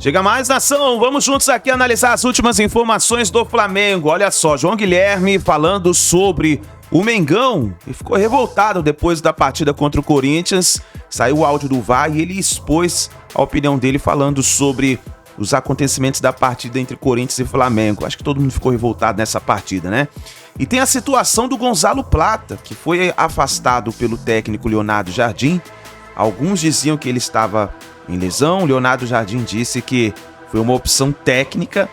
Chega mais, nação, vamos juntos aqui analisar as últimas informações do Flamengo. Olha só, João Guilherme falando sobre o Mengão, que ficou revoltado depois da partida contra o Corinthians. Saiu o áudio do VAR e ele expôs a opinião dele falando sobre os acontecimentos da partida entre Corinthians e Flamengo. Acho que todo mundo ficou revoltado nessa partida, né? E tem a situação do Gonzalo Plata, que foi afastado pelo técnico Leonardo Jardim. Alguns diziam que ele estava em lesão. Leonardo Jardim disse que foi uma opção técnica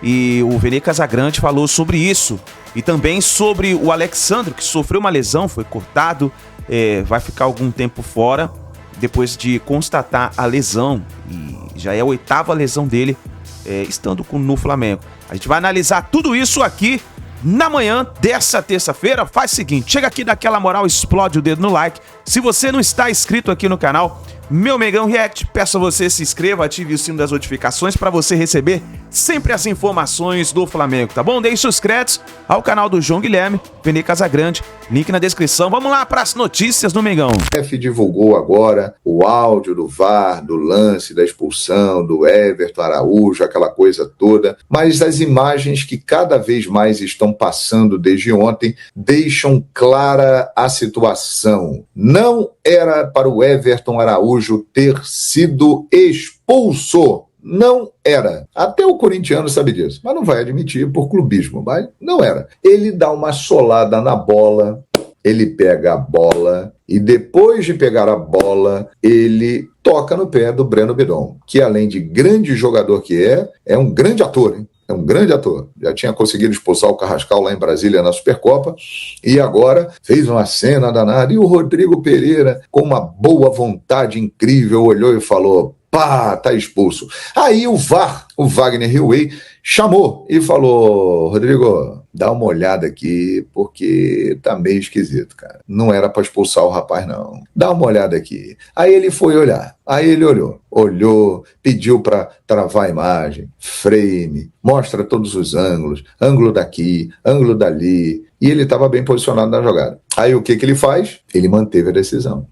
e o Vene Casagrande falou sobre isso. E também sobre o Alexandro, que sofreu uma lesão, foi cortado, vai ficar algum tempo fora depois de constatar a lesão. E já é a 8ª lesão dele estando no Flamengo. A gente vai analisar tudo isso aqui na manhã dessa terça-feira. Faz o seguinte, chega aqui, dá aquela moral, explode o dedo no like. Se você não está inscrito aqui no canal Meu Mengão React, peço a você se inscreva, ative o sino das notificações para você receber sempre as informações do Flamengo, tá bom? Deixe os créditos ao canal do João Guilherme, Vene Casagrande, link na descrição. Vamos lá para as notícias do Mengão. O CBF divulgou agora o áudio do VAR, do lance da expulsão do Everton Araújo, aquela coisa toda, mas as imagens que cada vez mais estão passando desde ontem deixam clara a situação. Não era para o Everton Araújo ter sido expulso. Não era. Até o corintiano sabe disso, mas não vai admitir por clubismo, mas não era. Ele dá uma solada na bola, ele pega a bola e depois de pegar a bola, ele toca no pé do Breno Bidon, que além de grande jogador que é um grande ator, hein? É um grande ator. Já tinha conseguido expulsar o Carrascal lá em Brasília na Supercopa e agora fez uma cena danada. E o Rodrigo Pereira, com uma boa vontade incrível, olhou e falou: pá, tá expulso. Aí o VAR, o Wagner Hillway, chamou e falou: Rodrigo, dá uma olhada aqui, porque tá meio esquisito, cara. Não era pra expulsar o rapaz, não. Dá uma olhada aqui. Aí ele foi olhar. Aí ele olhou, pediu pra travar a imagem, frame, mostra todos os ângulos, ângulo daqui, ângulo dali, e ele estava bem posicionado na jogada. Aí o que ele faz? Ele manteve a decisão.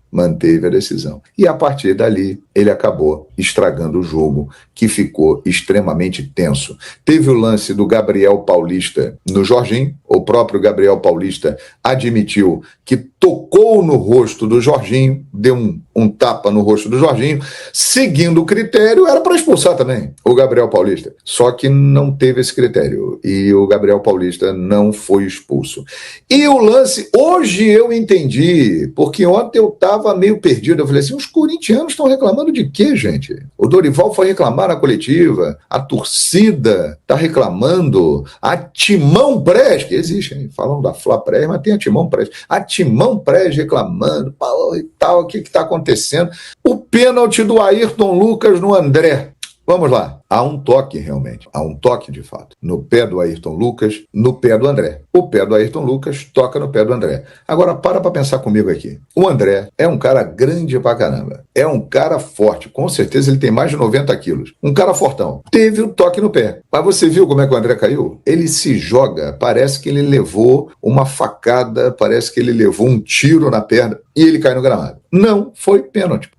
E a partir dali, ele acabou estragando o jogo, que ficou extremamente tenso. Teve o lance do Gabriel Paulista no Jorginho. O próprio Gabriel Paulista admitiu que tocou no rosto do Jorginho, deu um tapa no rosto do Jorginho. Seguindo o critério, era para expulsar também o Gabriel Paulista. Só que não teve esse critério e o Gabriel Paulista não foi expulso. E o lance, hoje eu entendi, porque ontem eu estava meio perdido. Eu falei assim, os corintianos estão reclamando de quê, gente? O Dorival foi reclamar na coletiva, a torcida está reclamando, a Timão Press, que existe, hein? Falam da Fla Press, mas tem a Timão Press. A Timão Press reclamando, e tal, o que está acontecendo? O pênalti do Ayrton Lucas no André. Vamos lá, há um toque realmente, há um toque de fato, no pé do Ayrton Lucas, no pé do André. O pé do Ayrton Lucas toca no pé do André. Agora para pensar comigo aqui. O André é um cara grande pra caramba, é um cara forte, com certeza ele tem mais de 90 quilos, um cara fortão. Teve o toque no pé, mas você viu como é que o André caiu? Ele se joga, parece que ele levou uma facada, parece que ele levou um tiro na perna e ele cai no gramado. Não foi pênalti,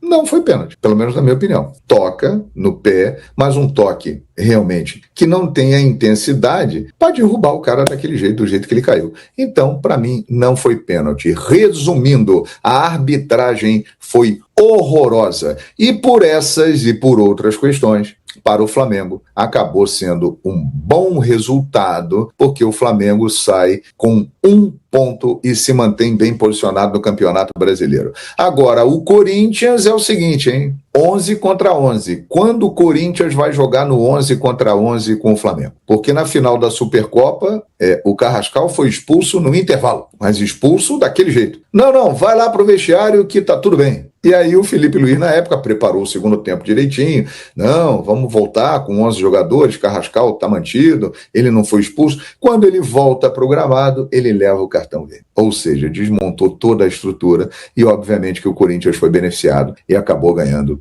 pelo menos na minha opinião. Toca no pé, mas um toque realmente que não tem a intensidade para derrubar o cara daquele jeito, do jeito que ele caiu. Então, para mim, não foi pênalti. Resumindo, a arbitragem foi horrorosa. E por essas e por outras questões, para o Flamengo, acabou sendo um bom resultado, porque o Flamengo sai com 1 ponto e se mantém bem posicionado no Campeonato Brasileiro. Agora, o Corinthians é o seguinte, hein? 11 contra 11. Quando o Corinthians vai jogar no 11 contra 11 com o Flamengo? Porque na final da Supercopa, o Carrascal foi expulso no intervalo, mas expulso daquele jeito. Não, vai lá pro vestiário que tá tudo bem. E aí o Felipe Luiz, na época, preparou o segundo tempo direitinho. Não, vamos voltar com 11 jogadores, Carrascal está mantido, ele não foi expulso. Quando ele volta para o gramado, ele leva o cartão verde. Ou seja, desmontou toda a estrutura e, obviamente, que o Corinthians foi beneficiado e acabou ganhando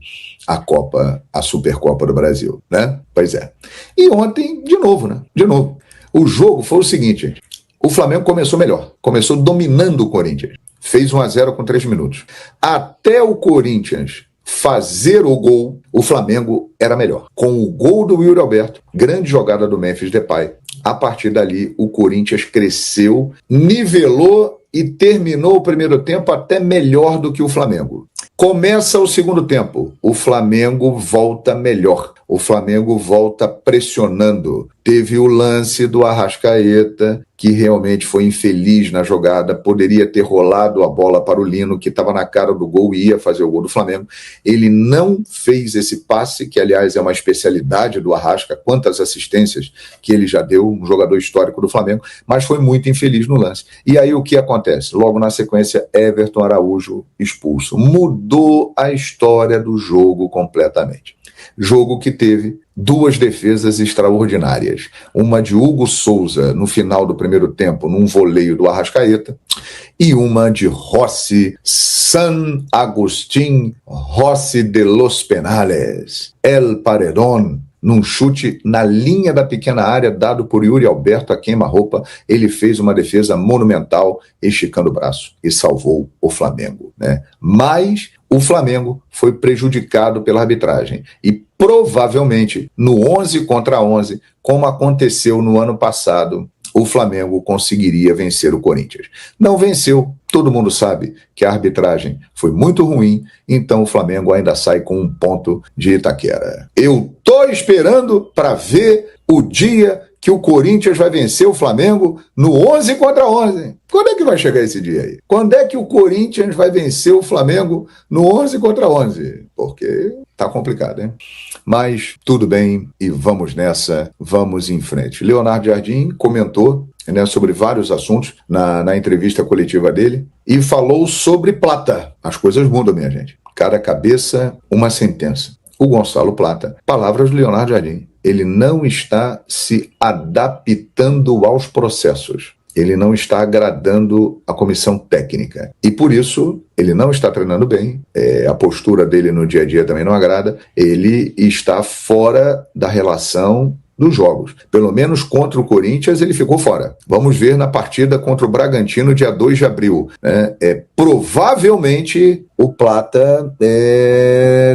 a Supercopa do Brasil, né? Pois é. E ontem, de novo. O jogo foi o seguinte, gente. O Flamengo começou melhor, começou dominando o Corinthians. Fez 1-0 com 3 minutos. Até o Corinthians fazer o gol, o Flamengo era melhor. Com o gol do Yuri Alberto, grande jogada do Memphis Depay, a partir dali o Corinthians cresceu, nivelou e terminou o primeiro tempo até melhor do que o Flamengo. Começa o segundo tempo, o Flamengo volta melhor, o Flamengo volta pressionando. Teve o lance do Arrascaeta, que realmente foi infeliz na jogada, poderia ter rolado a bola para o Lino, que estava na cara do gol e ia fazer o gol do Flamengo. Ele não fez esse passe, que aliás é uma especialidade do Arrasca, quantas assistências que ele já deu, um jogador histórico do Flamengo, mas foi muito infeliz no lance. E aí o que acontece? Logo na sequência, Everton Araújo expulso. Mudou a história do jogo completamente. Jogo que teve duas defesas extraordinárias. Uma de Hugo Souza no final do primeiro tempo, num voleio do Arrascaeta, e uma de Rossi San Agustín Rossi de los Penales, El Paredón, num chute na linha da pequena área dado por Yuri Alberto a queima-roupa. Ele fez uma defesa monumental, esticando o braço e salvou o Flamengo, né? Mas o Flamengo foi prejudicado pela arbitragem e provavelmente no 11 contra 11, como aconteceu no ano passado, o Flamengo conseguiria vencer o Corinthians. Não venceu, todo mundo sabe que a arbitragem foi muito ruim, então o Flamengo ainda sai com 1 ponto de Itaquera. Eu tô esperando para ver o dia que o Corinthians vai vencer o Flamengo no 11 contra 11. Quando é que vai chegar esse dia aí? Quando é que o Corinthians vai vencer o Flamengo no 11 contra 11? Porque tá complicado, hein? Mas tudo bem e vamos nessa, vamos em frente. Leonardo Jardim comentou, né, sobre vários assuntos na entrevista coletiva dele e falou sobre Plata. As coisas mudam, minha gente. Cada cabeça, uma sentença. O Gonçalo Plata, palavras do Leonardo Jardim, ele não está se adaptando aos processos. Ele não está agradando a comissão técnica. E por isso, ele não está treinando bem, a postura dele no dia a dia também não agrada, ele está fora da relação dos jogos. Pelo menos contra o Corinthians ele ficou fora. Vamos ver na partida contra o Bragantino, dia 2 de abril. Né? Provavelmente o Plata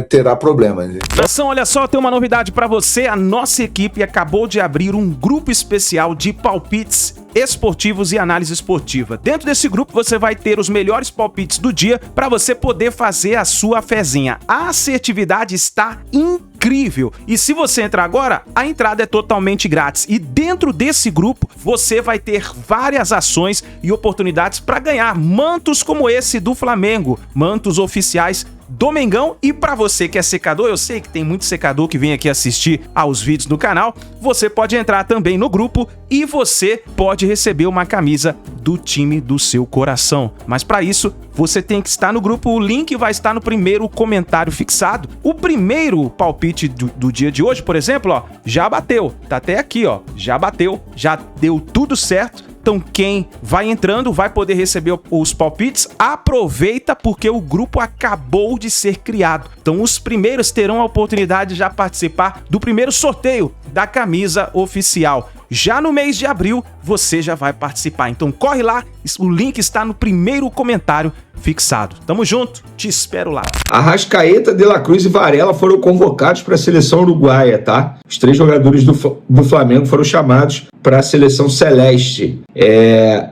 terá problemas. Nação, olha só, tem uma novidade para você. A nossa equipe acabou de abrir um grupo especial de palpites esportivos e análise esportiva. Dentro desse grupo você vai ter os melhores palpites do dia para você poder fazer a sua fezinha. A assertividade está incrível. E se você entrar agora, a entrada é totalmente grátis. E dentro desse grupo você vai ter várias ações e oportunidades para ganhar mantos como esse do Flamengo, mantos oficiais do Mengão. E para você que é secador, eu sei que tem muito secador que vem aqui assistir aos vídeos do canal, você pode entrar também no grupo e você pode receber uma camisa do time do seu coração. Mas para isso, você tem que estar no grupo, o link vai estar no primeiro comentário fixado. O primeiro palpite do dia de hoje, por exemplo, ó, já bateu, tá até aqui, ó, já bateu, já deu tudo certo. Então quem vai entrando vai poder receber os palpites. Aproveita porque o grupo acabou de ser criado. Então os primeiros terão a oportunidade de já participar do primeiro sorteio da camisa oficial. Já no mês de abril você já vai participar. Então corre lá, o link está no primeiro comentário fixado. Tamo junto, te espero lá. Arrascaeta, De La Cruz e Varela foram convocados para a seleção uruguaia, tá? Os 3 jogadores do Flamengo foram chamados para a seleção celeste.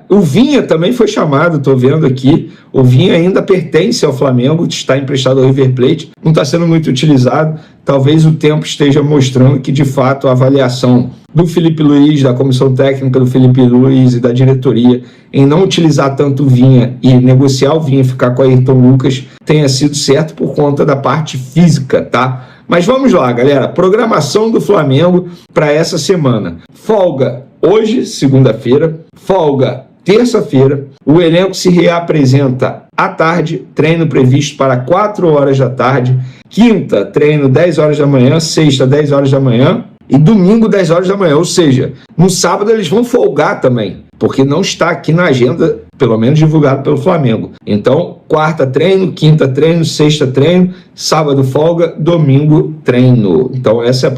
O Vinha também foi chamado, tô vendo aqui. O Vinha ainda pertence ao Flamengo, está emprestado ao River Plate, não está sendo muito utilizado. Talvez o tempo esteja mostrando que, de fato, a avaliação do Felipe Luiz, da comissão técnica do Felipe Luiz e da diretoria em não utilizar tanto o Vinha e negociar o Vinha e ficar com o Ayrton Lucas tenha sido certo por conta da parte física, tá? Mas vamos lá, galera. Programação do Flamengo para essa semana. Folga hoje, segunda-feira. Folga terça-feira. O elenco se reapresenta à tarde. Treino previsto para 4 horas da tarde. Quinta, treino 10 horas da manhã. Sexta, 10 horas da manhã. E domingo, 10 horas da manhã. Ou seja, no sábado eles vão folgar também, porque não está aqui na agenda, pelo menos divulgado pelo Flamengo. Então, quarta treino, quinta treino, sexta treino, sábado folga, domingo treino. Então, essa é a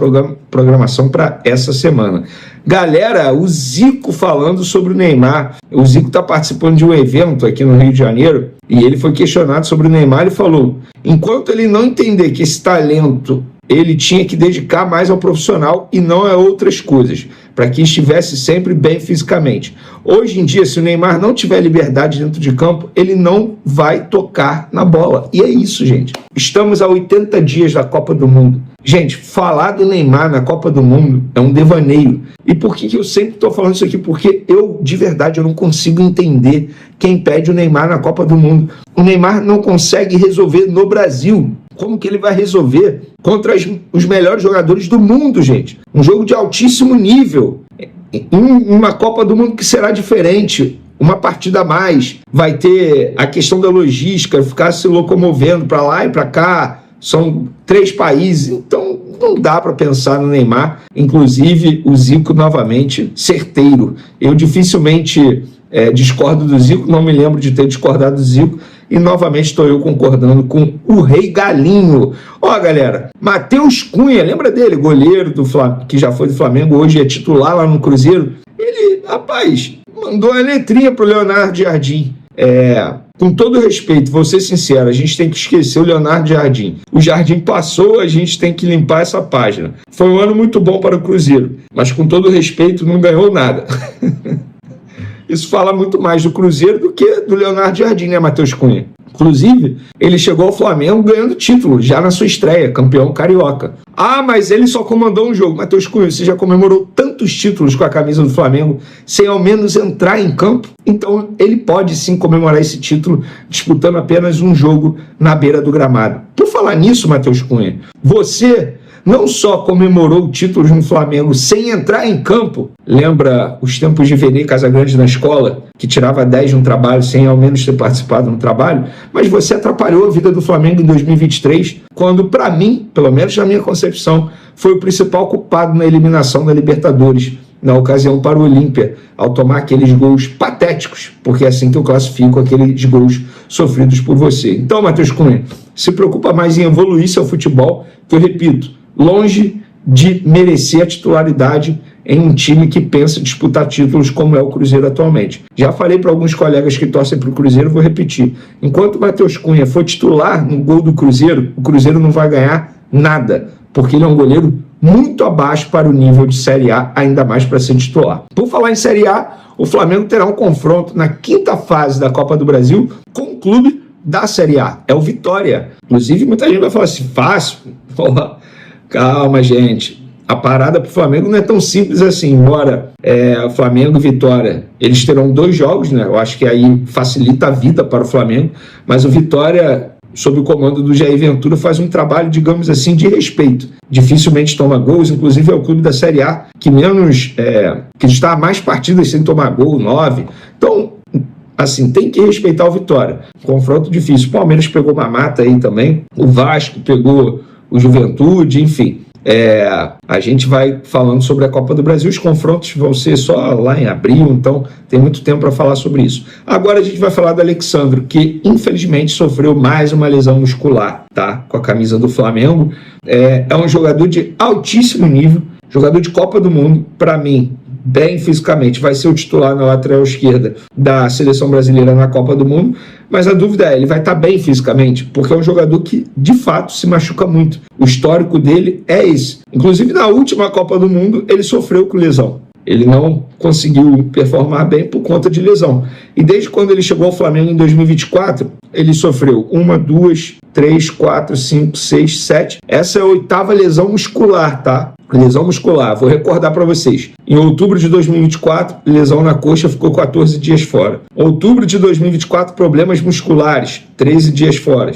programação para essa semana. Galera, o Zico falando sobre o Neymar. O Zico está participando de um evento aqui no Rio de Janeiro E ele foi questionado sobre o Neymar e falou: enquanto ele não entender que esse talento ele tinha que dedicar mais ao profissional e não a outras coisas, para que estivesse sempre bem fisicamente. Hoje em dia, se o Neymar não tiver liberdade dentro de campo, ele não vai tocar na bola. E é isso, gente. Estamos a 80 dias da Copa do Mundo. Gente, falar do Neymar na Copa do Mundo é um devaneio. E por que eu sempre estou falando isso aqui? Porque eu, de verdade, eu não consigo entender quem pede o Neymar na Copa do Mundo. O Neymar não consegue resolver no Brasil. Como que ele vai resolver contra os melhores jogadores do mundo, gente? Um jogo de altíssimo nível. Em uma Copa do Mundo que será diferente. Uma partida a mais. Vai ter a questão da logística, ficar se locomovendo para lá e para cá. São 3 países. Então, não dá para pensar no Neymar. Inclusive, o Zico, novamente, certeiro. Eu dificilmente discordo do Zico. Não me lembro de ter discordado do Zico. E novamente estou eu concordando com o Rei Galinho. Ó, galera, Matheus Cunha, lembra dele? Goleiro do Flamengo, que já foi do Flamengo, hoje é titular lá no Cruzeiro. Ele, rapaz, mandou uma letrinha pro Leonardo Jardim. Com todo respeito, vou ser sincero, a gente tem que esquecer o Leonardo Jardim. O Jardim passou, a gente tem que limpar essa página. Foi um ano muito bom para o Cruzeiro, mas com todo respeito, não ganhou nada. Isso fala muito mais do Cruzeiro do que do Leonardo Jardim, né, Matheus Cunha? Inclusive, ele chegou ao Flamengo ganhando título, já na sua estreia, campeão carioca. Ah, mas ele só comandou um jogo. Matheus Cunha, você já comemorou tantos títulos com a camisa do Flamengo sem ao menos entrar em campo? Então, ele pode sim comemorar esse título disputando apenas um jogo na beira do gramado. Por falar nisso, Matheus Cunha, você não só comemorou títulos no Flamengo sem entrar em campo, lembra os tempos de Vene Casagrande na escola, que tirava 10 no trabalho sem ao menos ter participado no trabalho, mas você atrapalhou a vida do Flamengo em 2023, quando, para mim, pelo menos na minha concepção, foi o principal culpado na eliminação da Libertadores, na ocasião para o Olímpia, ao tomar aqueles gols patéticos, porque é assim que eu classifico aqueles gols sofridos por você. Então, Matheus Cunha, se preocupa mais em evoluir seu futebol, que eu repito, longe de merecer a titularidade em um time que pensa disputar títulos como é o Cruzeiro atualmente. Já falei para alguns colegas que torcem para o Cruzeiro, vou repetir. Enquanto o Matheus Cunha for titular no gol do Cruzeiro, o Cruzeiro não vai ganhar nada, porque ele é um goleiro muito abaixo para o nível de Série A, ainda mais para ser titular. Por falar em Série A, o Flamengo terá um confronto na 5ª fase da Copa do Brasil com o clube da Série A. É o Vitória. Inclusive, muita gente vai falar assim, fácil. Porra. Calma, gente. A parada para o Flamengo não é tão simples assim. Embora o Flamengo e Vitória, eles terão 2 jogos, né? Eu acho que aí facilita a vida para o Flamengo. Mas o Vitória, sob o comando do Jair Ventura, faz um trabalho, digamos assim, de respeito. Dificilmente toma gols. Inclusive é o clube da Série A que menos, que está a mais partidas sem tomar gol, 9. Então, assim, tem que respeitar o Vitória. Confronto difícil. O Palmeiras pegou uma mata aí também. O Vasco pegou o Juventude, enfim. A gente vai falando sobre a Copa do Brasil, os confrontos vão ser só lá em abril, então tem muito tempo para falar sobre isso. Agora a gente vai falar do Alexandro, que infelizmente sofreu mais uma lesão muscular, tá? Com a camisa do Flamengo. É um jogador de altíssimo nível, jogador de Copa do Mundo, para mim, bem fisicamente, vai ser o titular na lateral esquerda da seleção brasileira na Copa do Mundo, mas a dúvida é, ele vai estar bem fisicamente, porque é um jogador que, de fato, se machuca muito. O histórico dele é esse. Inclusive, na última Copa do Mundo, ele sofreu com lesão. Ele não conseguiu performar bem por conta de lesão. E desde quando ele chegou ao Flamengo em 2024, ele sofreu 1, 2, 3, 4, 5, 6, 7. Essa é a 8ª lesão muscular, tá? Lesão muscular, vou recordar para vocês. Em outubro de 2024, lesão na coxa, ficou 14 dias fora. Outubro de 2024, problemas musculares, 13 dias fora.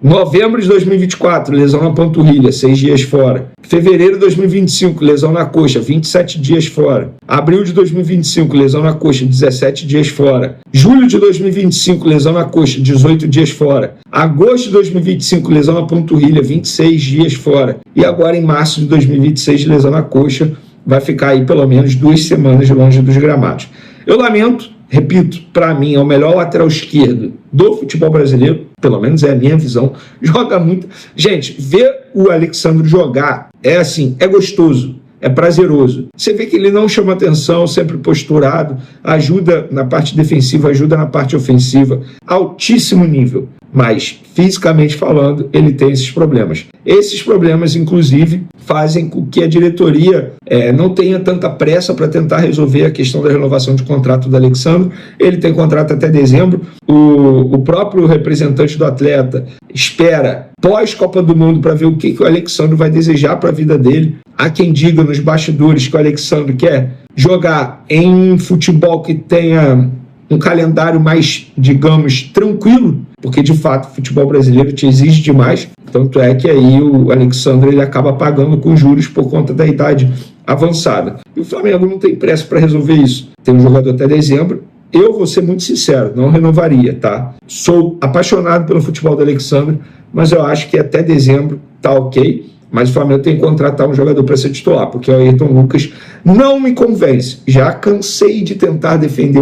Novembro de 2024, lesão na panturrilha, 6 dias fora. Fevereiro de 2025, lesão na coxa, 27 dias fora. Abril de 2025, lesão na coxa, 17 dias fora. Julho de 2025, lesão na coxa, 18 dias fora. Agosto de 2025, lesão na panturrilha, 26 dias fora. E agora em março de 2026, lesão na coxa, vai ficar aí pelo menos 2 semanas longe dos gramados. Eu lamento, repito, para mim é o melhor lateral esquerdo do futebol brasileiro, pelo menos é a minha visão, joga muito. Gente, ver o Alexandro jogar é assim, é gostoso. é prazeroso. Você vê que ele não chama atenção, sempre posturado, ajuda na parte defensiva, ajuda na parte ofensiva, altíssimo nível. Mas, fisicamente falando, ele tem esses problemas. Esses problemas, inclusive, fazem com que a diretoria não tenha tanta pressa para tentar resolver a questão da renovação de contrato do Alexandre. Ele tem contrato até dezembro. O próprio representante do atleta espera pós-Copa do Mundo para ver o que o Alexandre vai desejar para a vida dele. Há quem diga nos bastidores que o Alexandre quer jogar em um futebol que tenha um calendário mais, digamos, tranquilo, porque de fato o futebol brasileiro te exige demais, tanto é que aí o Alexandre ele acaba pagando com juros por conta da idade avançada. E o Flamengo não tem pressa para resolver isso. Tem um jogador até dezembro. Eu vou ser muito sincero, não renovaria, tá? Sou apaixonado pelo futebol do Alexandre, mas eu acho que até dezembro tá ok. Mas o Flamengo tem que contratar um jogador para ser titular, porque o Ayrton Lucas não me convence. Já cansei de tentar defender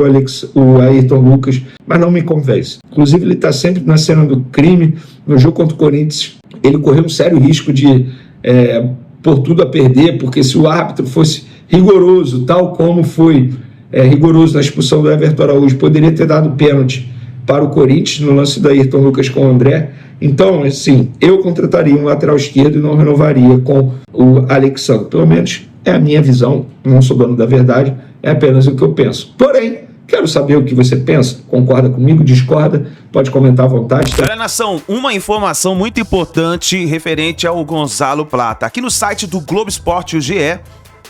o Ayrton Lucas, mas não me convence. Inclusive, ele está sempre na cena do crime. No jogo contra o Corinthians, ele correu um sério risco de pôr tudo a perder, porque se o árbitro fosse rigoroso, tal como foi rigoroso na expulsão do Everton Araújo, poderia ter dado pênalti para o Corinthians no lance do Ayrton Lucas com o André. Então, assim, eu contrataria um lateral esquerdo e não renovaria com o Alexandre. Pelo menos é a minha visão, não sou dono da verdade, é apenas o que eu penso. Porém, quero saber o que você pensa. Concorda comigo? Discorda? Pode comentar à vontade. Olha, nação, uma informação muito importante referente ao Gonzalo Plata. Aqui no site do Globo Esporte, o GE,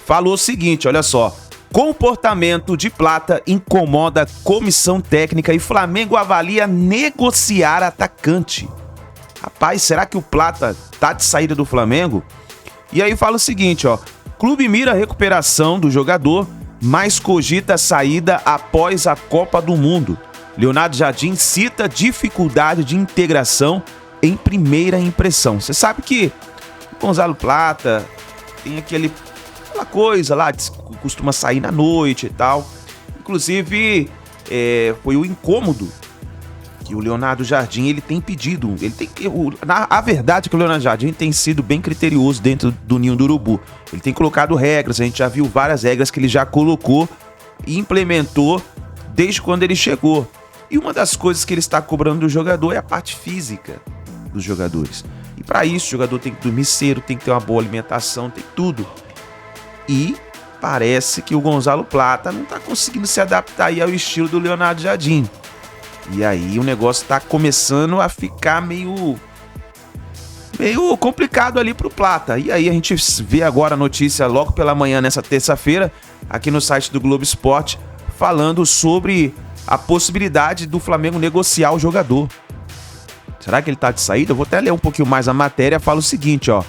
falou o seguinte, olha só. Comportamento de Plata incomoda comissão técnica e Flamengo avalia negociar atacante. Rapaz, será que o Plata tá de saída do Flamengo? E aí fala o seguinte, ó. Clube mira a recuperação do jogador, mas cogita a saída após a Copa do Mundo. Leonardo Jardim cita dificuldade de integração em primeira impressão. Você sabe que o Gonzalo Plata tem aquela coisa lá, costuma sair na noite e tal. Inclusive, foi o incômodo que o Leonardo Jardim ele tem pedido. A verdade é que o Leonardo Jardim tem sido bem criterioso dentro do ninho do urubu. Ele tem colocado regras, a gente já viu várias regras que ele já colocou e implementou desde quando ele chegou. E uma das coisas que ele está cobrando do jogador é a parte física dos jogadores. E para isso o jogador tem que dormir cedo, tem que ter uma boa alimentação, tem tudo. E parece que o Gonzalo Plata não está conseguindo se adaptar aí ao estilo do Leonardo Jardim. E aí o negócio está começando a ficar meio complicado ali pro Plata. E aí a gente vê agora a notícia logo pela manhã, nessa terça-feira, aqui no site do Globo Esporte, falando sobre a possibilidade do Flamengo negociar o jogador. Será que ele tá de saída? Eu vou até ler um pouquinho mais a matéria. Fala o seguinte, ó.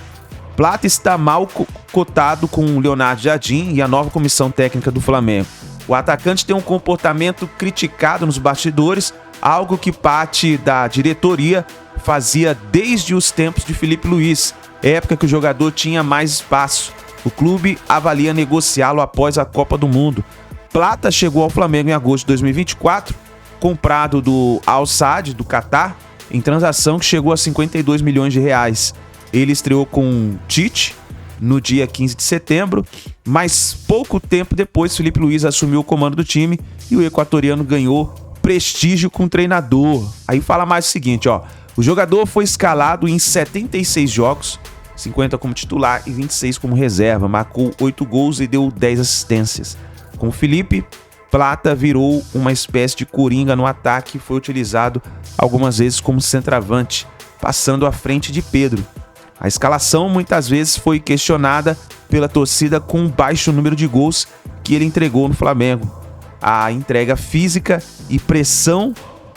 Plata está mal cotado com o Leonardo Jardim e a nova comissão técnica do Flamengo. O atacante tem um comportamento criticado nos bastidores, algo que parte da diretoria fazia desde os tempos de Felipe Luiz, época que o jogador tinha mais espaço. O clube avalia negociá-lo após a Copa do Mundo. Plata chegou ao Flamengo em agosto de 2024, comprado do Al Sadd, do Catar, em transação que chegou a 52 milhões de reais. Ele estreou com Tite no dia 15 de setembro, mas pouco tempo depois Felipe Luiz assumiu o comando do time e o equatoriano ganhou prestígio com o treinador. Aí fala mais o seguinte, ó. O jogador foi escalado em 76 jogos, 50 como titular e 26 como reserva. Marcou 8 gols e deu 10 assistências. Com o Felipe, Plata virou uma espécie de coringa no ataque e foi utilizado algumas vezes como centroavante, passando à frente de Pedro. A escalação muitas vezes foi questionada pela torcida com um baixo número de gols que ele entregou no Flamengo. A entrega física e pressão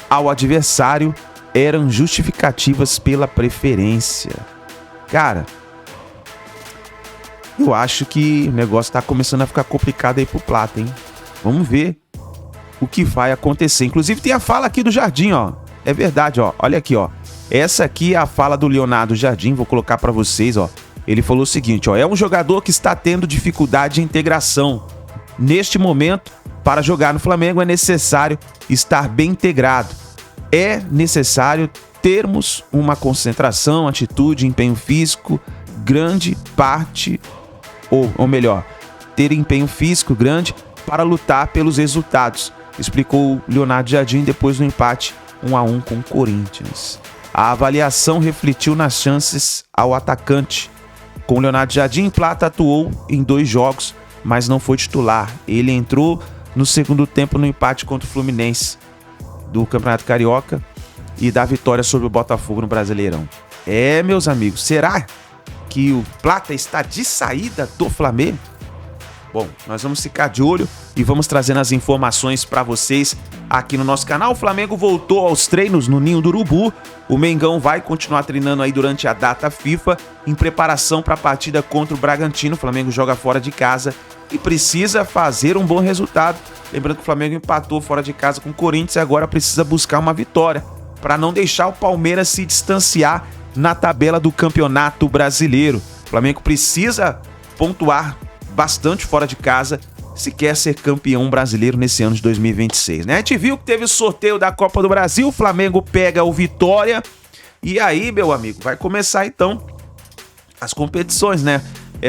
ao adversário eram justificativas pela preferência. Cara, eu acho que o negócio tá começando a ficar complicado aí pro Plata, hein? Vamos ver o que vai acontecer. Inclusive tem a fala aqui do Jardim, ó. É verdade, ó. Olha aqui, ó. Essa aqui é a fala do Leonardo Jardim, vou colocar pra vocês, ó. Ele falou o seguinte, ó. É um jogador que está tendo dificuldade de integração. Neste momento, para jogar no Flamengo é necessário estar bem integrado. É necessário termos uma concentração, atitude, empenho físico, grande parte ou melhor, ter empenho físico grande para lutar pelos resultados, explicou Leonardo Jardim depois do empate 1-1 com o Corinthians. A avaliação refletiu nas chances ao atacante. Com Leonardo Jardim, Plata atuou em 2 jogos, mas não foi titular. Ele entrou no segundo tempo no empate contra o Fluminense do Campeonato Carioca e da vitória sobre o Botafogo no Brasileirão. Meus amigos, será que o Plata está de saída do Flamengo? Bom, nós vamos ficar de olho e vamos trazendo as informações para vocês aqui no nosso canal. O Flamengo voltou aos treinos no Ninho do Urubu. O Mengão vai continuar treinando aí durante a data FIFA em preparação para a partida contra o Bragantino. O Flamengo joga fora de casa e precisa fazer um bom resultado. Lembrando que o Flamengo empatou fora de casa com o Corinthians e agora precisa buscar uma vitória para não deixar o Palmeiras se distanciar na tabela do Campeonato Brasileiro. O Flamengo precisa pontuar bastante fora de casa se quer ser campeão brasileiro nesse ano de 2026, né? A gente viu que teve o sorteio da Copa do Brasil, o Flamengo pega o Vitória e aí, meu amigo, vai começar então as competições, né?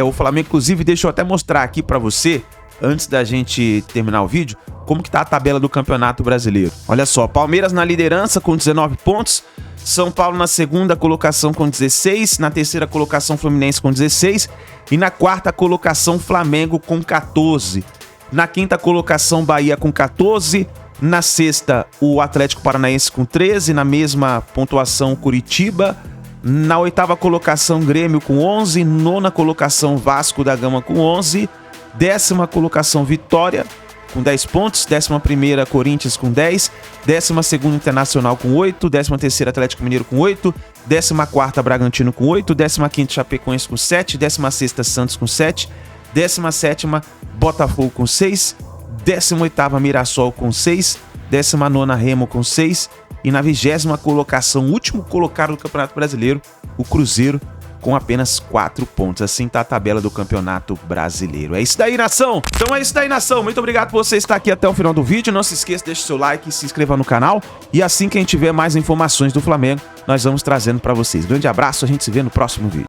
O Flamengo, inclusive, deixa eu até mostrar aqui pra você, antes da gente terminar o vídeo, como que tá a tabela do Campeonato Brasileiro. Olha só, Palmeiras na liderança com 19 pontos, São Paulo na segunda colocação com 16, na terceira colocação Fluminense com 16 e na quarta colocação Flamengo com 14. Na quinta colocação Bahia com 14, na sexta o Atlético Paranaense com 13, na mesma pontuação Curitiba, na oitava colocação Grêmio com 11, nona colocação Vasco da Gama com 11, décima colocação Vitória com 10 pontos, 11ª Corinthians com 10, 12ª Internacional com 8, 13ª Atlético Mineiro com 8, 14ª Bragantino com 8, 15ª Chapecoense com 7, 16ª Santos com 7, 17ª Botafogo com 6, 18ª Mirassol com 6, 19ª Remo com 6 e na 20ª colocação, último colocado do Campeonato Brasileiro, o Cruzeiro com apenas 4 pontos. Assim tá a tabela do Campeonato Brasileiro. É isso daí, nação! Então é isso daí, nação! Muito obrigado por você estar aqui até o final do vídeo. Não se esqueça, deixe seu like e se inscreva no canal. E assim que a gente tiver mais informações do Flamengo, nós vamos trazendo para vocês. Grande abraço, a gente se vê no próximo vídeo.